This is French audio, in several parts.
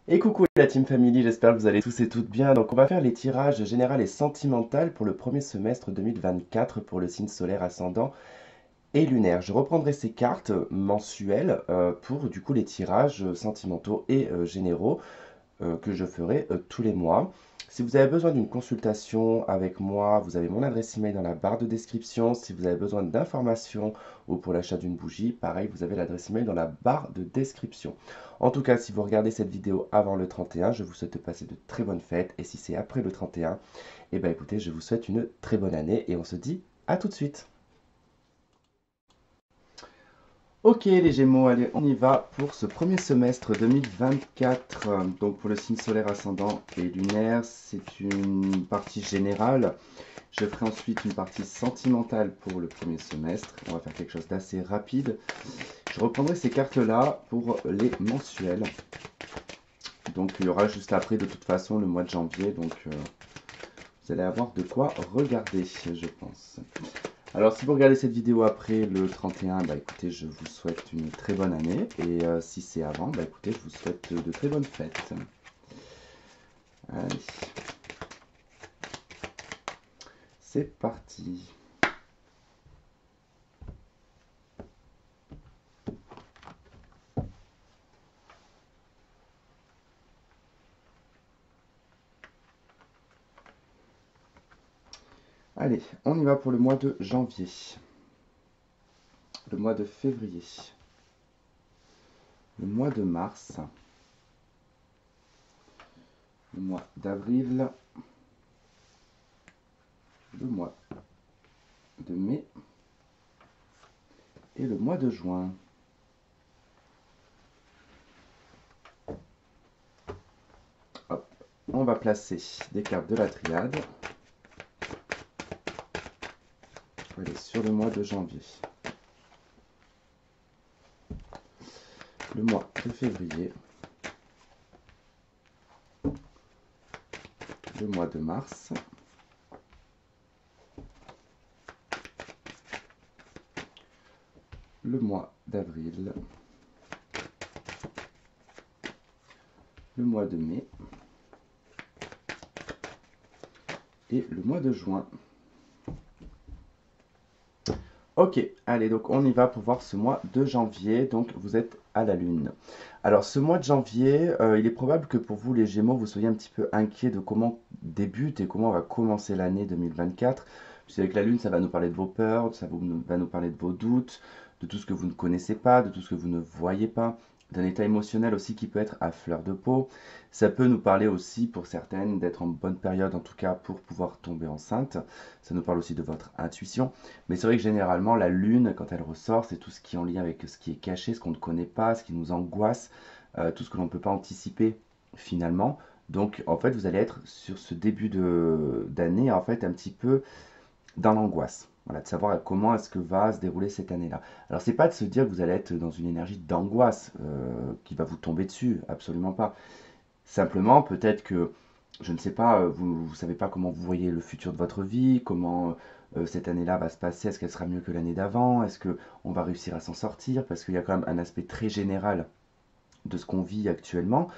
Et coucou la Team Family, j'espère que vous allez tous et toutes bien. Donc on va faire les tirages général et sentimental pour le premier semestre 2024 pour le signe solaire ascendant et lunaire. Je reprendrai ces cartes mensuelles pour du coup les tirages sentimentaux et généraux que je ferai tous les mois. Si vous avez besoin d'une consultation avec moi, vous avez mon adresse email dans la barre de description. Si vous avez besoin d'informations ou pour l'achat d'une bougie, pareil, vous avez l'adresse email dans la barre de description. En tout cas, si vous regardez cette vidéo avant le 31, je vous souhaite de passer de très bonnes fêtes. Et si c'est après le 31, eh bien écoutez, je vous souhaite une très bonne année et on se dit à tout de suite. Ok les Gémeaux, allez, on y va pour ce premier semestre 2024. Donc pour le signe solaire ascendant et lunaire, c'est une partie générale. Je ferai ensuite une partie sentimentale pour le premier semestre. On va faire quelque chose d'assez rapide. Je reprendrai ces cartes-là pour les mensuels. Donc il y aura juste après de toute façon le mois de janvier. Donc vous allez avoir de quoi regarder, je pense. Alors, si vous regardez cette vidéo après le 31, bah écoutez, je vous souhaite une très bonne année. Et si c'est avant, bah écoutez, je vous souhaite de très bonnes fêtes. Allez, c'est parti. Allez, on y va pour le mois de janvier, le mois de février, le mois de mars, le mois d'avril, le mois de mai et le mois de juin. Hop, on va placer des cartes de la triade. Allez, sur le mois de janvier, le mois de février, le mois de mars, le mois d'avril, le mois de mai et le mois de juin. Ok, allez, donc on y va pour voir ce mois de janvier. Donc vous êtes à la lune. Alors ce mois de janvier, il est probable que pour vous les Gémeaux, vous soyez un petit peu inquiets de comment débute et comment va commencer l'année 2024. Puisque avec la lune, ça va nous parler de vos peurs, va nous parler de vos doutes, de tout ce que vous ne connaissez pas, de tout ce que vous ne voyez pas, d'un état émotionnel aussi qui peut être à fleur de peau. Ça peut nous parler aussi pour certaines d'être en bonne période en tout cas pour pouvoir tomber enceinte. Ça nous parle aussi de votre intuition. Mais c'est vrai que généralement, la lune, quand elle ressort, c'est tout ce qui est en lien avec ce qui est caché, ce qu'on ne connaît pas, ce qui nous angoisse, tout ce que l'on ne peut pas anticiper finalement. Donc, en fait, vous allez être sur ce début d'année, en fait, un petit peu dans l'angoisse. Voilà, de savoir comment est-ce que va se dérouler cette année-là. Alors, c'est pas de se dire que vous allez être dans une énergie d'angoisse qui va vous tomber dessus, absolument pas. Simplement, peut-être que, je ne sais pas, vous ne savez pas comment vous voyez le futur de votre vie, comment cette année-là va se passer, est-ce qu'elle sera mieux que l'année d'avant, est-ce qu'on va réussir à s'en sortir, parce qu'il y a quand même un aspect très général de ce qu'on vit actuellement.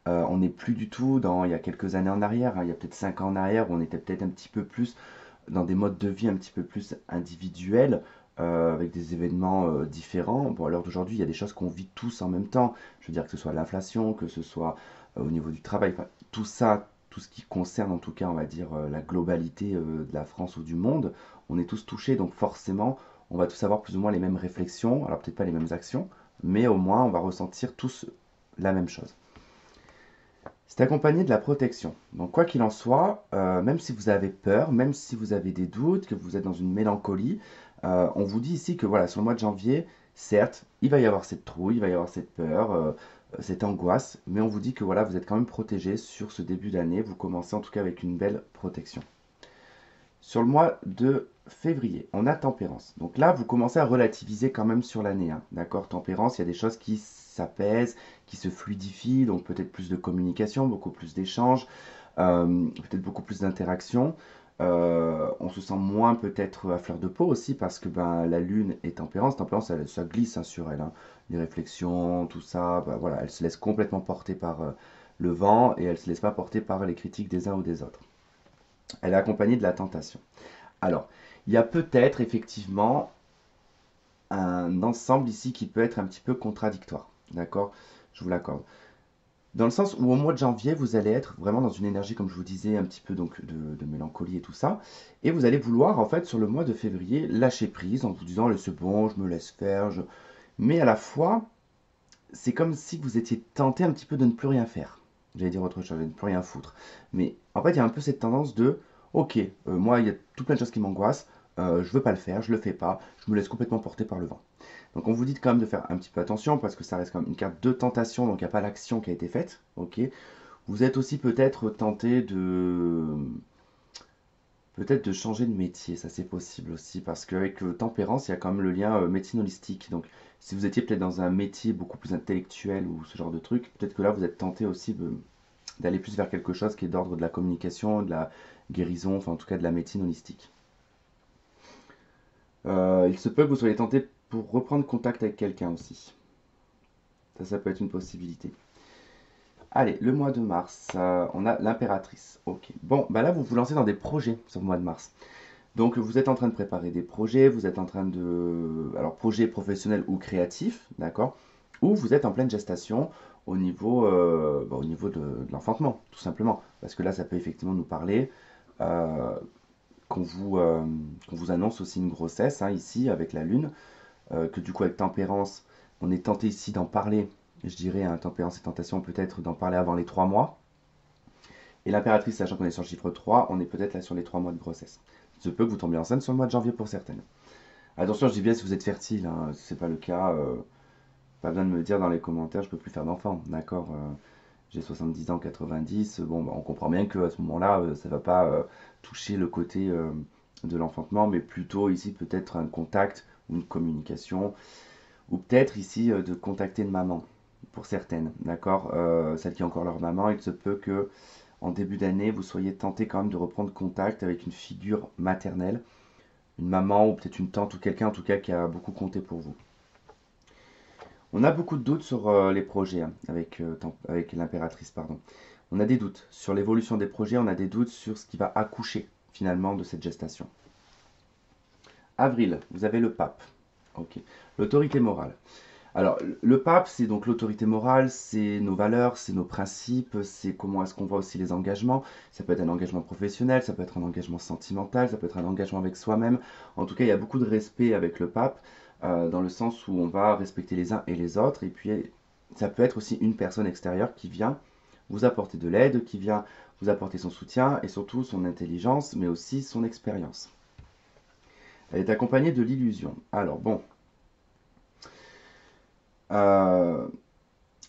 On n'est plus du tout dans il y a quelques années en arrière, hein, il y a peut-être 5 ans en arrière, où on était peut-être un petit peu plus dans des modes de vie un petit peu plus individuels, avec des événements différents. Bon, à l'heure d'aujourd'hui, il y a des choses qu'on vit tous en même temps. Je veux dire que ce soit l'inflation, que ce soit au niveau du travail, enfin, tout ça, tout ce qui concerne en tout cas, on va dire, la globalité de la France ou du monde, on est tous touchés, donc forcément, on va tous avoir plus ou moins les mêmes réflexions, alors peut-être pas les mêmes actions, mais au moins on va ressentir tous la même chose. C'est accompagné de la protection. Donc quoi qu'il en soit, même si vous avez peur, même si vous avez des doutes, que vous êtes dans une mélancolie, on vous dit ici que voilà, sur le mois de janvier, certes, il va y avoir cette trouille, il va y avoir cette peur, cette angoisse, mais on vous dit que voilà, vous êtes quand même protégé sur ce début d'année. Vous commencez en tout cas avec une belle protection. Sur le mois de février, on a tempérance. Donc là, vous commencez à relativiser quand même sur l'année, hein. D'accord, tempérance, il y a des choses qui s'apaisent, qui se fluidifient, donc peut-être plus de communication, beaucoup plus d'échanges, peut-être beaucoup plus d'interactions. On se sent moins peut-être à fleur de peau aussi parce que ben, la lune est tempérance. Tempérance, ça glisse hein, sur elle, hein. Les réflexions, tout ça, ben, voilà, elle se laisse complètement porter par le vent et elle ne se laisse pas porter par les critiques des uns ou des autres. Elle est accompagnée de la tentation. Alors, il y a peut-être effectivement un ensemble ici qui peut être un petit peu contradictoire. D'accord? Je vous l'accorde. Dans le sens où au mois de janvier, vous allez être vraiment dans une énergie, comme je vous disais, un petit peu donc de mélancolie et tout ça. Et vous allez vouloir, en fait, sur le mois de février, lâcher prise en vous disant, allez, c'est bon, je me laisse faire. Mais à la fois, c'est comme si vous étiez tenté un petit peu de ne plus rien faire. J'allais dire autre chose, de ne plus rien foutre. Mais en fait, il y a un peu cette tendance de, ok, moi, il y a tout plein de choses qui m'angoissent, je veux pas le faire, je le fais pas, je me laisse complètement porter par le vent. Donc on vous dit quand même de faire un petit peu attention parce que ça reste quand même une carte de tentation, donc il n'y a pas l'action qui a été faite. Ok. Vous êtes aussi peut-être de changer de métier, ça c'est possible aussi parce qu'avec tempérance, il y a quand même le lien médecine holistique. Donc si vous étiez peut-être dans un métier beaucoup plus intellectuel ou ce genre de truc, peut-être que là vous êtes tenté aussi d'aller plus vers quelque chose qui est d'ordre de la communication, de la guérison, enfin en tout cas de la médecine holistique. Il se peut que vous soyez tenté pour reprendre contact avec quelqu'un aussi. Ça peut être une possibilité. Allez, le mois de mars, on a l'impératrice. Ok. Bon, bah là, vous vous lancez dans des projets sur le mois de mars. Donc, vous êtes en train de préparer des projets, vous êtes en train de... Alors, projets professionnels ou créatifs, d'accord? Ou vous êtes en pleine gestation au niveau de l'enfantement, tout simplement. Parce que là, ça peut effectivement nous parler euh, qu'on vous annonce aussi une grossesse, hein, ici, avec la Lune, que du coup, avec tempérance, on est tenté ici d'en parler, je dirais, hein, tempérance et tentation, peut-être d'en parler avant les 3 mois. Et l'impératrice, sachant qu'on est sur le chiffre 3, on est peut-être là sur les 3 mois de grossesse. Il se peut que vous tombiez enceinte sur le mois de janvier pour certaines. Attention, je dis bien si vous êtes fertile, hein, si ce n'est pas le cas, pas besoin de me dire dans les commentaires, je peux plus faire d'enfant, d'accord? J'ai 70 ans, 90, bon, bah, on comprend bien qu'à ce moment-là, ça ne va pas toucher le côté de l'enfantement, mais plutôt ici peut-être un contact ou une communication, ou peut-être ici de contacter une maman, pour certaines, d'accord? Celles qui ont encore leur maman, il se peut que en début d'année, vous soyez tenté quand même de reprendre contact avec une figure maternelle, une maman ou peut-être une tante ou quelqu'un en tout cas qui a beaucoup compté pour vous. On a beaucoup de doutes sur les projets hein, avec l'impératrice, pardon. On a des doutes sur l'évolution des projets, on a des doutes sur ce qui va accoucher finalement de cette gestation. Avril, vous avez le pape. Ok. L'autorité morale. Alors, le pape, c'est donc l'autorité morale, c'est nos valeurs, c'est nos principes, c'est comment est-ce qu'on voit aussi les engagements. Ça peut être un engagement professionnel, ça peut être un engagement sentimental, ça peut être un engagement avec soi-même. En tout cas, il y a beaucoup de respect avec le pape, dans le sens où on va respecter les uns et les autres. Et puis, ça peut être aussi une personne extérieure qui vient vous apporter de l'aide, qui vient vous apporter son soutien et surtout son intelligence, mais aussi son expérience. Elle est accompagnée de l'illusion. Alors, bon. Euh,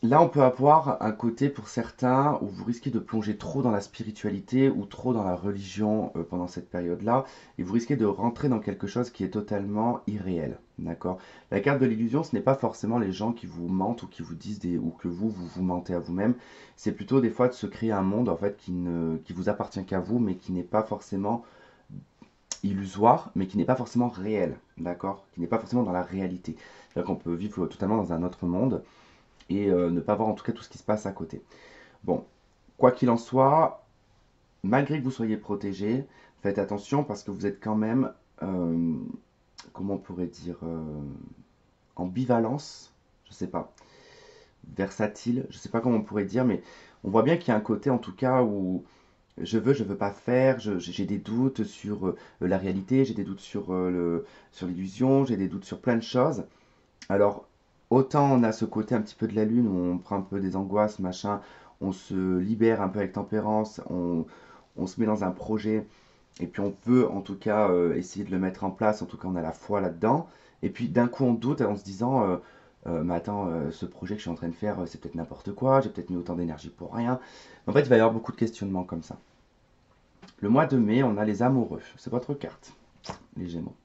Là, on peut avoir un côté pour certains où vous risquez de plonger trop dans la spiritualité ou trop dans la religion pendant cette période-là, et vous risquez de rentrer dans quelque chose qui est totalement irréel. D'accord? La carte de l'illusion, ce n'est pas forcément les gens qui vous mentent ou qui vous disent ou que vous mentez à vous-même. C'est plutôt des fois de se créer un monde en fait qui vous appartient qu'à vous, mais qui n'est pas forcément illusoire, mais qui n'est pas forcément réel. D'accord? Qui n'est pas forcément dans la réalité. C'est-à-dire qu'on peut vivre totalement dans un autre monde et ne pas voir en tout cas tout ce qui se passe à côté. Bon, quoi qu'il en soit, malgré que vous soyez protégé, faites attention parce que vous êtes quand même, comment on pourrait dire, ambivalence, je sais pas, versatile, je sais pas comment on pourrait dire, mais on voit bien qu'il y a un côté en tout cas où je veux pas faire, j'ai des doutes sur la réalité, j'ai des doutes sur l'illusion, j'ai des doutes sur plein de choses. Alors, autant on a ce côté un petit peu de la lune où on prend un peu des angoisses, machin, on se libère un peu avec tempérance, on se met dans un projet, et puis on peut en tout cas essayer de le mettre en place, en tout cas on a la foi là-dedans, et puis d'un coup on doute en se disant, mais attends, ce projet que je suis en train de faire, c'est peut-être n'importe quoi, j'ai peut-être mis autant d'énergie pour rien. En fait, il va y avoir beaucoup de questionnements comme ça. Le mois de mai, on a les amoureux, c'est votre carte, les Gémeaux.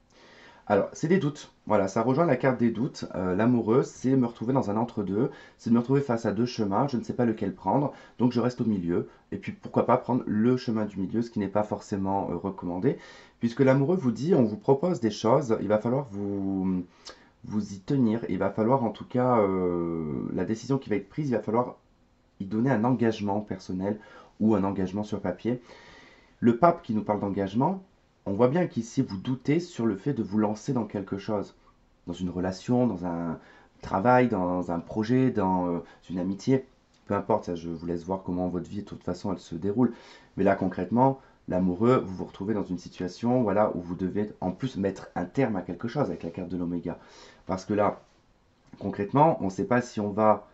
Alors, c'est des doutes. Voilà, ça rejoint la carte des doutes. L'amoureux, c'est me retrouver dans un entre-deux, c'est de me retrouver face à deux chemins, je ne sais pas lequel prendre, donc je reste au milieu. Et puis pourquoi pas prendre le chemin du milieu, ce qui n'est pas forcément recommandé, puisque l'amoureux vous dit, on vous propose des choses, il va falloir vous y tenir, il va falloir en tout cas, la décision qui va être prise, il va falloir y donner un engagement personnel ou un engagement sur papier. Le pape qui nous parle d'engagement, on voit bien qu'ici vous doutez sur le fait de vous lancer dans quelque chose, dans une relation, dans un travail, dans un projet, dans une amitié. Peu importe, ça, je vous laisse voir comment votre vie, de toute façon, elle se déroule. Mais là, concrètement, l'amoureux, vous vous retrouvez dans une situation voilà, où vous devez en plus mettre un terme à quelque chose avec la carte de l'oméga. Parce que là, concrètement, on ne sait pas si on va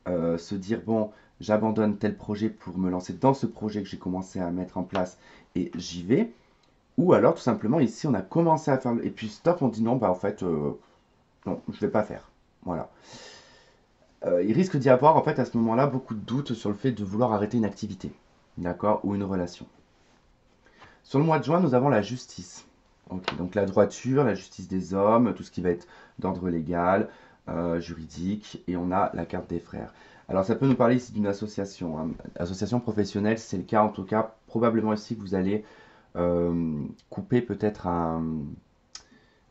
se dire, bon, j'abandonne tel projet pour me lancer dans ce projet que j'ai commencé à mettre en place et j'y vais. Ou alors, tout simplement, ici, on a commencé à faire. Et puis, stop, on dit non, bah en fait, non, je vais pas faire. Voilà. Il risque d'y avoir, en fait, à ce moment-là, beaucoup de doutes sur le fait de vouloir arrêter une activité. D'accord. Ou une relation. Sur le mois de juin, nous avons la justice. Ok, donc la droiture, la justice des hommes, tout ce qui va être d'ordre légal, juridique, et on a la carte des frères. Alors ça peut nous parler ici d'une association, hein. Association professionnelle, c'est le cas en tout cas, probablement ici que vous allez couper peut-être un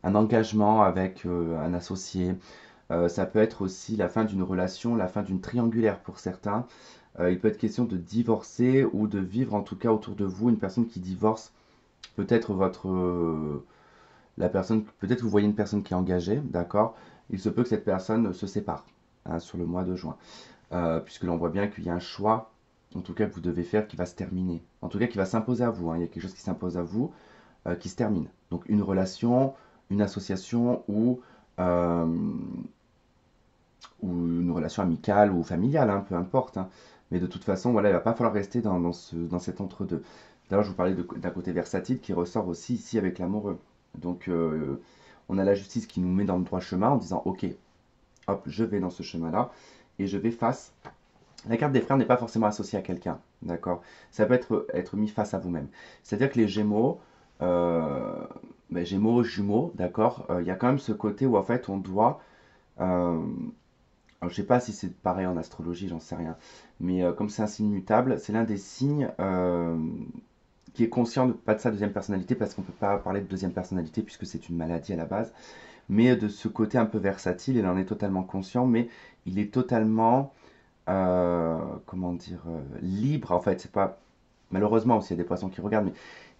engagement avec un associé. Ça peut être aussi la fin d'une relation, la fin d'une triangulaire pour certains. Il peut être question de divorcer ou de vivre en tout cas autour de vous une personne qui divorce. Peut-être la personne, peut-être vous voyez une personne qui est engagée, d'accord. Il se peut que cette personne se sépare hein, sur le mois de juin, puisque l'on voit bien qu'il y a un choix, en tout cas que vous devez faire, qui va se terminer, en tout cas qui va s'imposer à vous, hein. Il y a quelque chose qui s'impose à vous, qui se termine. Donc une relation, une association euh, ou une relation amicale ou familiale, hein, peu importe, hein. Mais de toute façon, voilà, il ne va pas falloir rester dans cet entre-deux. D'ailleurs, je vous parlais d'un côté versatile qui ressort aussi ici avec l'amoureux. Donc, on a la justice qui nous met dans le droit chemin en disant, ok, hop, je vais dans ce chemin-là et je vais face. La carte des frères n'est pas forcément associée à quelqu'un, d'accord. Ça peut être mis face à vous-même. C'est-à-dire que les Gémeaux, euh, Gémeaux, jumeaux, d'accord, il y a quand même ce côté où en fait on doit euh, alors, je sais pas si c'est pareil en astrologie, j'en sais rien. Mais comme c'est un signe mutable, c'est l'un des signes qui est conscient de pas de sa deuxième personnalité, parce qu'on ne peut pas parler de deuxième personnalité puisque c'est une maladie à la base, mais de ce côté un peu versatile, il en est totalement conscient, mais il est totalement, comment dire, libre. En fait, c'est pas, malheureusement aussi, il y a des poissons qui regardent, mais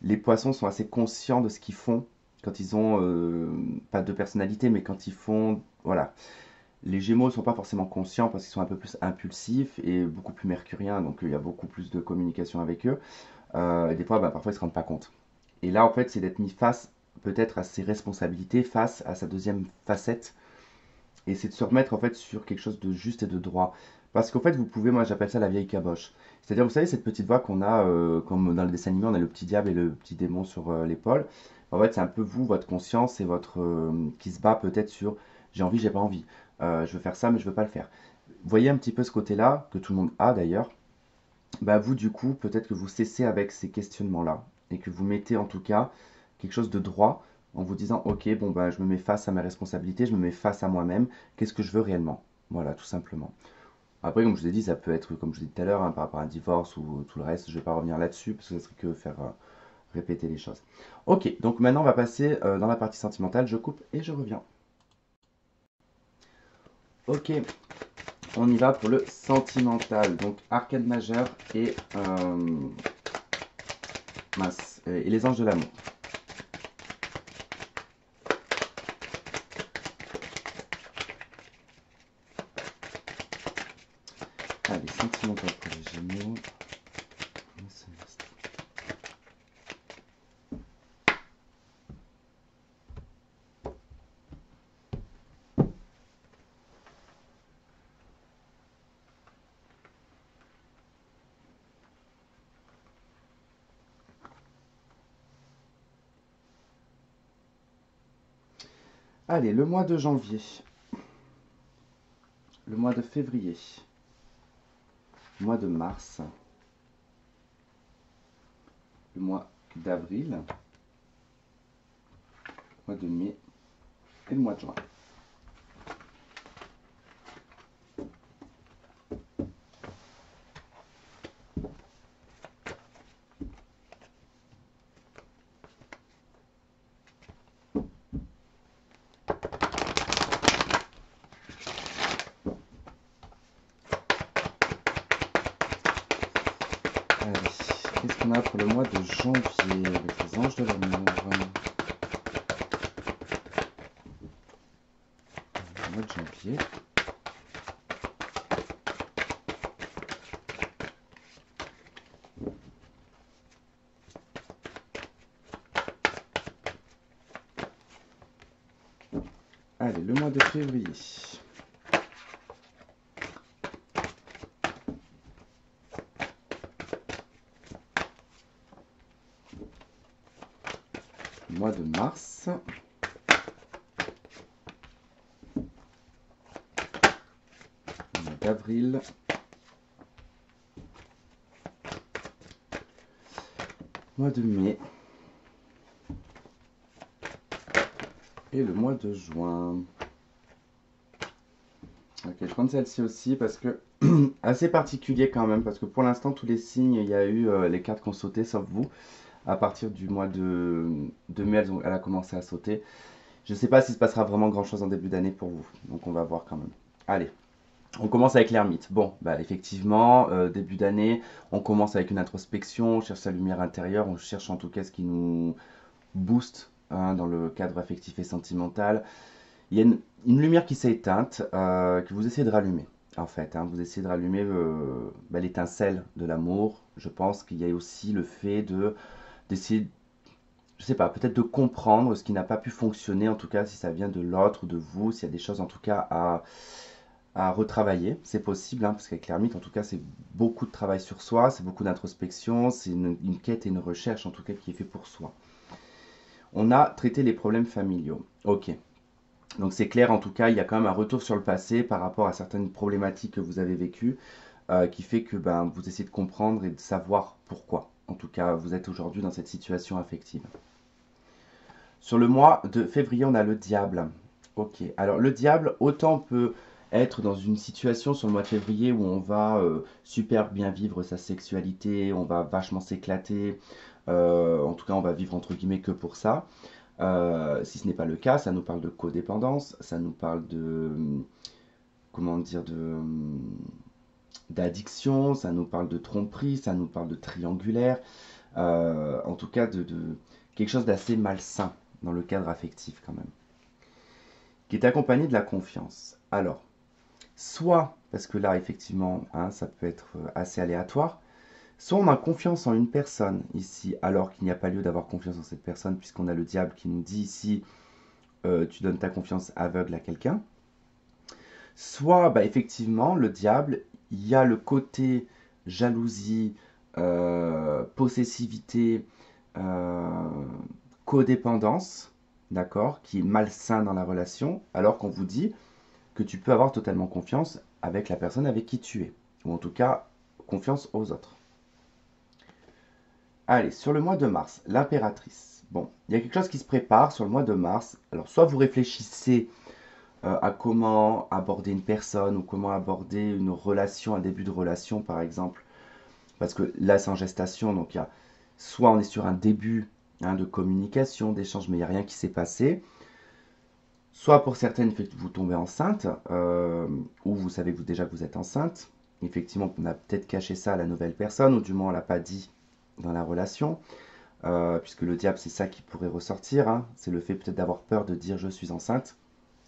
les poissons sont assez conscients de ce qu'ils font quand ils ont, pas de personnalité, mais quand ils font, voilà. Les Gémeaux ne sont pas forcément conscients parce qu'ils sont un peu plus impulsifs et beaucoup plus mercuriens, donc il y a beaucoup plus de communication avec eux. Et des fois, bah, parfois, ils ne se rendent pas compte. Et là, en fait, c'est d'être mis face peut-être à ses responsabilités, face à sa deuxième facette, et c'est de se remettre en fait sur quelque chose de juste et de droit. Parce qu'en fait, vous pouvez, moi j'appelle ça la vieille caboche. C'est-à-dire, vous savez, cette petite voix qu'on a, comme dans le dessin animé, on a le petit diable et le petit démon sur l'épaule. En fait, c'est un peu vous, votre conscience et votre qui se bat peut-être sur j'ai envie, j'ai pas envie. Je veux faire ça, mais je veux pas le faire. Vous voyez un petit peu ce côté-là, que tout le monde a d'ailleurs. Bah, vous, du coup, peut-être que vous cessez avec ces questionnements-là et que vous mettez en tout cas quelque chose de droit en vous disant, ok, bon, bah, je me mets face à mes responsabilités, je me mets face à moi-même, qu'est-ce que je veux réellement? Voilà, tout simplement. Après, comme je vous ai dit, ça peut être, comme je vous ai dit tout à l'heure, hein, par rapport à un divorce ou tout le reste, je ne vais pas revenir là-dessus parce que ça serait que faire répéter les choses. Ok, donc maintenant on va passer dans la partie sentimentale, je coupe et je reviens. Ok, on y va pour le sentimental, donc arcade majeur et mince, et les anges de l'amour. Allez, sentimental pour les Gémeaux. Allez, le mois de janvier, le mois de février, le mois de mars, le mois d'avril, le mois de mai et le mois de juin. Allez, qu'est-ce qu'on a pour le mois de janvier avec les anges de l'amour? Le mois de janvier. Allez, le mois de février. Le mois de mars. Le mois d'avril. Mois de mai. Et le mois de juin. Ok, je prends celle-ci aussi parce que assez particulier quand même, parce que pour l'instant tous les signes, il y a eu les cartes qui ont sauté, sauf vous. À partir du mois de mai, elle a commencé à sauter. Je ne sais pas s'il se passera vraiment grand-chose en début d'année pour vous, donc on va voir quand même. Allez, on commence avec l'ermite. Bon, bah effectivement, début d'année, on commence avec une introspection, on cherche sa lumière intérieure, on cherche en tout cas ce qui nous booste hein, dans le cadre affectif et sentimental. Il y a une lumière qui s'est éteinte, que vous essayez de rallumer, en fait. Hein. Vous essayez de rallumer bah, l'étincelle de l'amour. Je pense qu'il y a aussi le fait d'essayer, je sais pas, peut-être de comprendre ce qui n'a pas pu fonctionner, en tout cas si ça vient de l'autre ou de vous, s'il y a des choses en tout cas à retravailler. C'est possible, hein, parce qu'avec l'ermite, en tout cas, c'est beaucoup de travail sur soi, c'est beaucoup d'introspection, c'est une quête et une recherche, en tout cas, qui est fait pour soi. On a traité les problèmes familiaux. Ok. Donc c'est clair, en tout cas, il y a quand même un retour sur le passé par rapport à certaines problématiques que vous avez vécues, qui fait que ben, vous essayez de comprendre et de savoir pourquoi. En tout cas, vous êtes aujourd'hui dans cette situation affective. Sur le mois de février, on a le diable. Ok, alors le diable, autant peut être dans une situation sur le mois de février où on va super bien vivre sa sexualité, on va vachement s'éclater, en tout cas on va vivre entre guillemets que pour ça. Si ce n'est pas le cas, ça nous parle de codépendance, ça nous parle de, comment dire, d'addiction, ça nous parle de tromperie, ça nous parle de triangulaire, en tout cas de quelque chose d'assez malsain dans le cadre affectif quand même, qui est accompagné de la confiance. Alors, soit, parce que là effectivement, hein, ça peut être assez aléatoire, soit on a confiance en une personne ici, alors qu'il n'y a pas lieu d'avoir confiance en cette personne, puisqu'on a le diable qui nous dit ici, tu donnes ta confiance aveugle à quelqu'un. Soit, bah, effectivement, le diable, il y a le côté jalousie, possessivité, euh, codépendance, d'accord, qui est malsain dans la relation, alors qu'on vous dit que tu peux avoir totalement confiance avec la personne avec qui tu es, ou en tout cas, confiance aux autres. Allez, sur le mois de mars, l'impératrice. Bon, il y a quelque chose qui se prépare sur le mois de mars. Alors, soit vous réfléchissez à comment aborder une personne ou comment aborder une relation, un début de relation par exemple. Parce que là, c'est en gestation, donc il y a, soit on est sur un début hein, de communication, d'échange, mais il n'y a rien qui s'est passé. Soit pour certaines, vous tombez enceinte, ou vous savez vous, déjà que vous êtes enceinte. Effectivement, on a peut-être caché ça à la nouvelle personne, ou du moins on ne l'a pas dit dans la relation. Puisque le diable, c'est ça qui pourrait ressortir. Hein. C'est le fait peut-être d'avoir peur de dire je suis enceinte.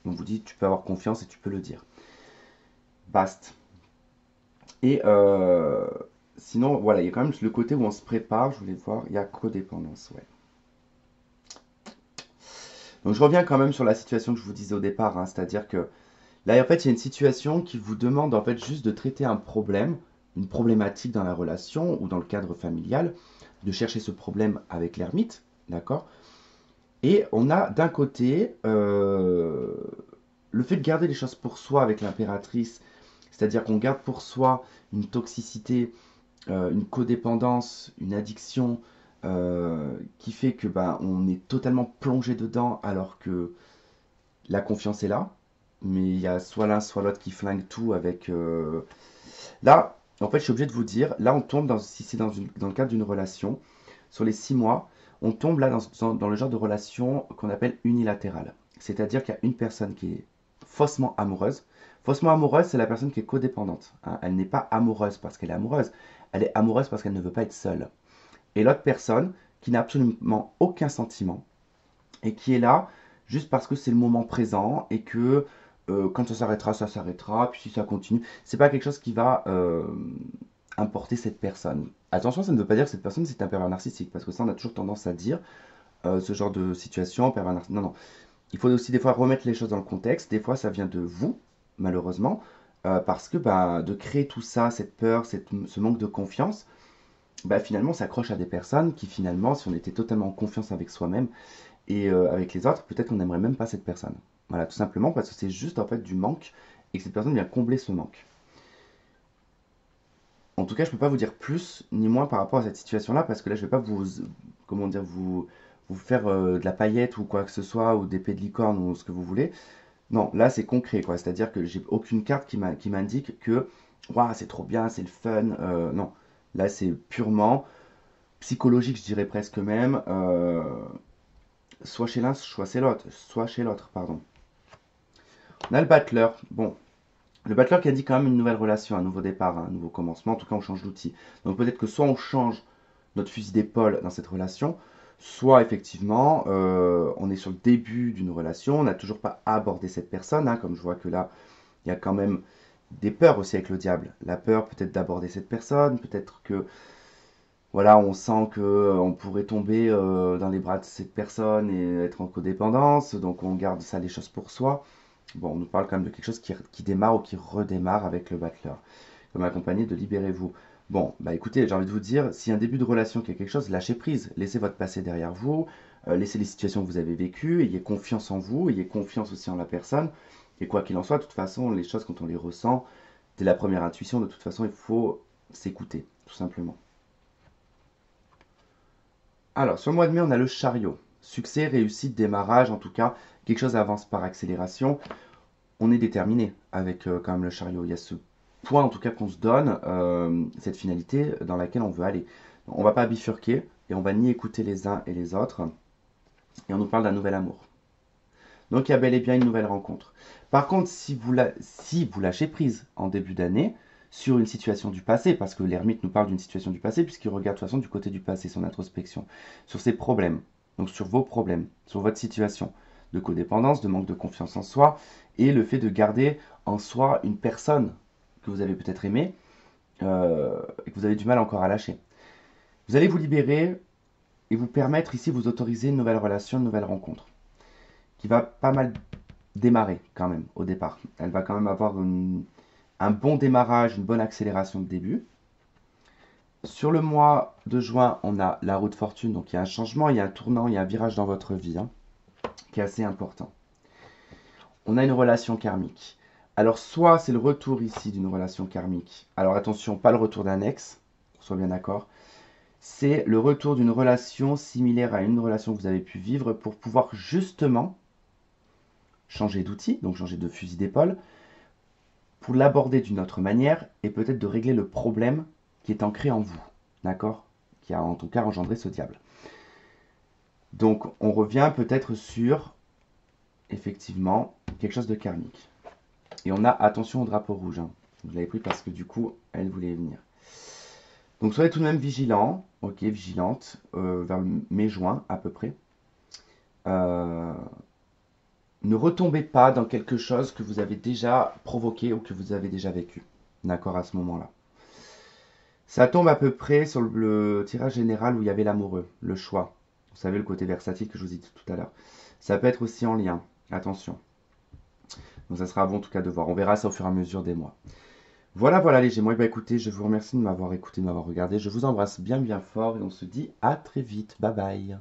On vous dit tu peux avoir confiance et tu peux le dire. Basta. Et sinon, voilà, il y a quand même le côté où on se prépare. Je voulais voir, il y a codépendance, ouais. Donc je reviens quand même sur la situation que je vous disais au départ, hein, c'est-à-dire que là, en fait, il y a une situation qui vous demande en fait juste de traiter un problème, une problématique dans la relation ou dans le cadre familial, de chercher ce problème avec l'ermite, d'accord? Et on a d'un côté le fait de garder les choses pour soi avec l'impératrice, c'est-à-dire qu'on garde pour soi une toxicité, une codépendance, une addiction qui fait que ben, on est totalement plongé dedans alors que la confiance est là, mais il y a soit l'un, soit l'autre qui flingue tout avec... Là, en fait, je suis obligé de vous dire, là, on tombe, si c'est dans le cadre d'une relation, sur les 6 mois, on tombe là dans le genre de relation qu'on appelle unilatérale. C'est-à-dire qu'il y a une personne qui est faussement amoureuse. Faussement amoureuse, c'est la personne qui est codépendante, hein. Elle n'est pas amoureuse parce qu'elle est amoureuse, elle est amoureuse parce qu'elle ne veut pas être seule. Et l'autre personne qui n'a absolument aucun sentiment et qui est là juste parce que c'est le moment présent et que quand ça s'arrêtera, puis si ça continue, c'est pas quelque chose qui va importer cette personne. Attention, ça ne veut pas dire que cette personne c'est un pervers narcissique, parce que ça on a toujours tendance à dire ce genre de situation, pervers narcissique. Non, non. Il faut aussi des fois remettre les choses dans le contexte. Des fois ça vient de vous, malheureusement, parce que bah, de créer tout ça, cette peur, ce manque de confiance, bah, finalement on s'accroche à des personnes qui finalement, si on était totalement en confiance avec soi-même, et avec les autres, peut-être qu'on n'aimerait même pas cette personne. Voilà, tout simplement parce que c'est juste en fait du manque et que cette personne vient combler ce manque. En tout cas, je ne peux pas vous dire plus ni moins par rapport à cette situation-là parce que là, je ne vais pas comment dire, vous faire de la paillette ou quoi que ce soit ou d'épée de licorne ou ce que vous voulez. Non, là, c'est concret, quoi. C'est-à-dire que j'ai aucune carte qui m'indique que waouh, c'est trop bien, c'est le fun. Non, là, c'est purement psychologique, je dirais presque même. Soit chez l'un, soit chez l'autre, pardon. On a le battleur. Bon, le battleur qui a dit quand même une nouvelle relation, un nouveau départ, un nouveau commencement. En tout cas, on change d'outil. Donc peut-être que soit on change notre fusil d'épaule dans cette relation, soit effectivement on est sur le début d'une relation, on n'a toujours pas abordé cette personne, hein, comme je vois que là, il y a quand même des peurs aussi avec le diable. La peur peut-être d'aborder cette personne, peut-être que voilà, on sent que on pourrait tomber dans les bras de cette personne et être en codépendance, donc on garde ça les choses pour soi. Bon, on nous parle quand même de quelque chose qui démarre ou qui redémarre avec le battleur, comme accompagné de libérez-vous. Bon, bah écoutez, j'ai envie de vous dire, si un début de relation qui est quelque chose, lâchez prise, laissez votre passé derrière vous, laissez les situations que vous avez vécues, ayez confiance en vous, ayez confiance aussi en la personne, et quoi qu'il en soit, de toute façon, les choses quand on les ressent, dès la première intuition, de toute façon, il faut s'écouter, tout simplement. Alors, sur le mois de mai, on a le chariot. Succès, réussite, démarrage, en tout cas, quelque chose avance par accélération. On est déterminé avec quand même le chariot. Il y a ce point, en tout cas, qu'on se donne, cette finalité dans laquelle on veut aller. On ne va pas bifurquer et on va ni écouter les uns et les autres. Et on nous parle d'un nouvel amour. Donc, il y a bel et bien une nouvelle rencontre. Par contre, si vous lâchez prise en début d'année sur une situation du passé, parce que l'ermite nous parle d'une situation du passé, puisqu'il regarde de toute façon du côté du passé, son introspection, sur ses problèmes, donc sur vos problèmes, sur votre situation de codépendance, de manque de confiance en soi, et le fait de garder en soi une personne que vous avez peut-être aimée et que vous avez du mal encore à lâcher. Vous allez vous libérer et vous permettre ici, vous autoriser une nouvelle relation, une nouvelle rencontre, qui va pas mal démarrer quand même au départ. Elle va quand même avoir un bon démarrage, une bonne accélération de début. Sur le mois de juin, on a la roue de fortune, donc il y a un changement, il y a un tournant, il y a un virage dans votre vie hein, qui est assez important. On a une relation karmique. Alors soit c'est le retour ici d'une relation karmique. Alors attention, pas le retour d'un ex, qu'on soit bien d'accord. C'est le retour d'une relation similaire à une relation que vous avez pu vivre pour pouvoir justement changer d'outil, donc changer de fusil d'épaule, pour l'aborder d'une autre manière et peut-être de régler le problème qui est ancré en vous, d'accord? Qui a en tout cas engendré ce diable. Donc on revient peut-être sur, effectivement, quelque chose de karmique. Et on a attention au drapeau rouge. Hein. Je l'avais pris parce que du coup, elle voulait venir. Donc soyez tout de même vigilant, ok, vigilante, vers mai-juin à peu près. Euh, ne retombez pas dans quelque chose que vous avez déjà provoqué ou que vous avez déjà vécu, d'accord, à ce moment-là. Ça tombe à peu près sur le tirage général où il y avait l'amoureux, le choix. Vous savez, le côté versatile que je vous ai dit tout à l'heure. Ça peut être aussi en lien, attention. Donc ça sera bon en tout cas de voir. On verra ça au fur et à mesure des mois. Voilà, voilà les Gémeaux. Et bah écoutez, je vous remercie de m'avoir écouté, de m'avoir regardé. Je vous embrasse bien bien fort et on se dit à très vite. Bye bye.